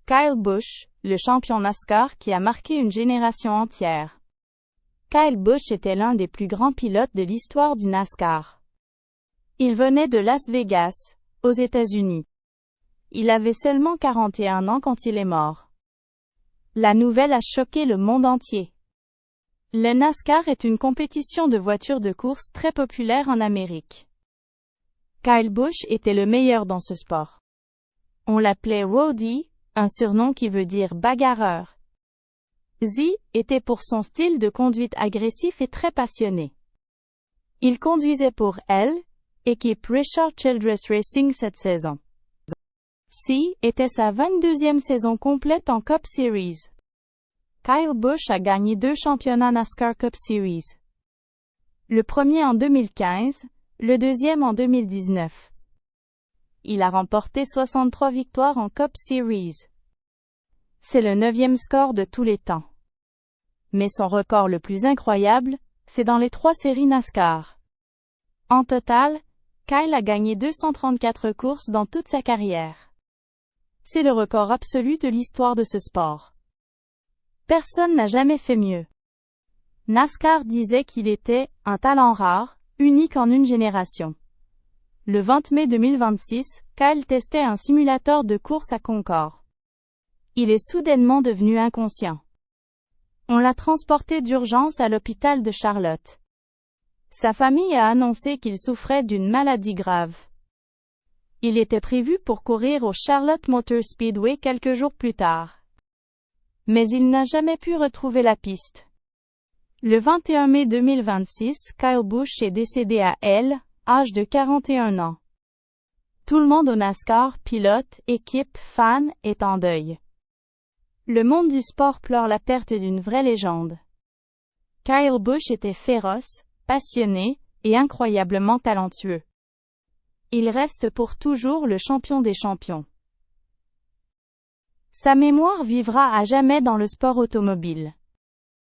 Kyle Busch, le champion NASCAR qui a marqué une génération entière. Kyle Busch était l'un des plus grands pilotes de l'histoire du NASCAR. Il venait de Las Vegas, aux États-Unis. Il avait seulement 41 ans quand il est mort. La nouvelle a choqué le monde entier. Le NASCAR est une compétition de voitures de course très populaire en Amérique. Kyle Busch était le meilleur dans ce sport. On l'appelait Rowdy, un surnom qui veut dire bagarreur. Z était pour son style de conduite agressif et très passionné. Il conduisait pour L, équipe Richard Childress Racing cette saison. C était sa 22e saison complète en Cup Series. Kyle Busch a gagné 2 championnats NASCAR Cup Series. Le premier en 2015, le deuxième en 2019. Il a remporté 63 victoires en Cup Series. C'est le 9e score de tous les temps. Mais son record le plus incroyable, c'est dans les 3 séries NASCAR. En total, Kyle a gagné 234 courses dans toute sa carrière. C'est le record absolu de l'histoire de ce sport. Personne n'a jamais fait mieux. NASCAR disait qu'il était « un talent rare, unique en une génération ». Le 20 mai 2026, Kyle testait un simulateur de course à Concord. Il est soudainement devenu inconscient. On l'a transporté d'urgence à l'hôpital de Charlotte. Sa famille a annoncé qu'il souffrait d'une maladie grave. Il était prévu pour courir au Charlotte Motor Speedway quelques jours plus tard. Mais il n'a jamais pu retrouver la piste. Le 21 mai 2026, Kyle Busch est décédé à L, âge de 41 ans. Tout le monde au NASCAR, pilote, équipe, fans, est en deuil. Le monde du sport pleure la perte d'une vraie légende. Kyle Busch était féroce, passionné, et incroyablement talentueux. Il reste pour toujours le champion des champions. Sa mémoire vivra à jamais dans le sport automobile.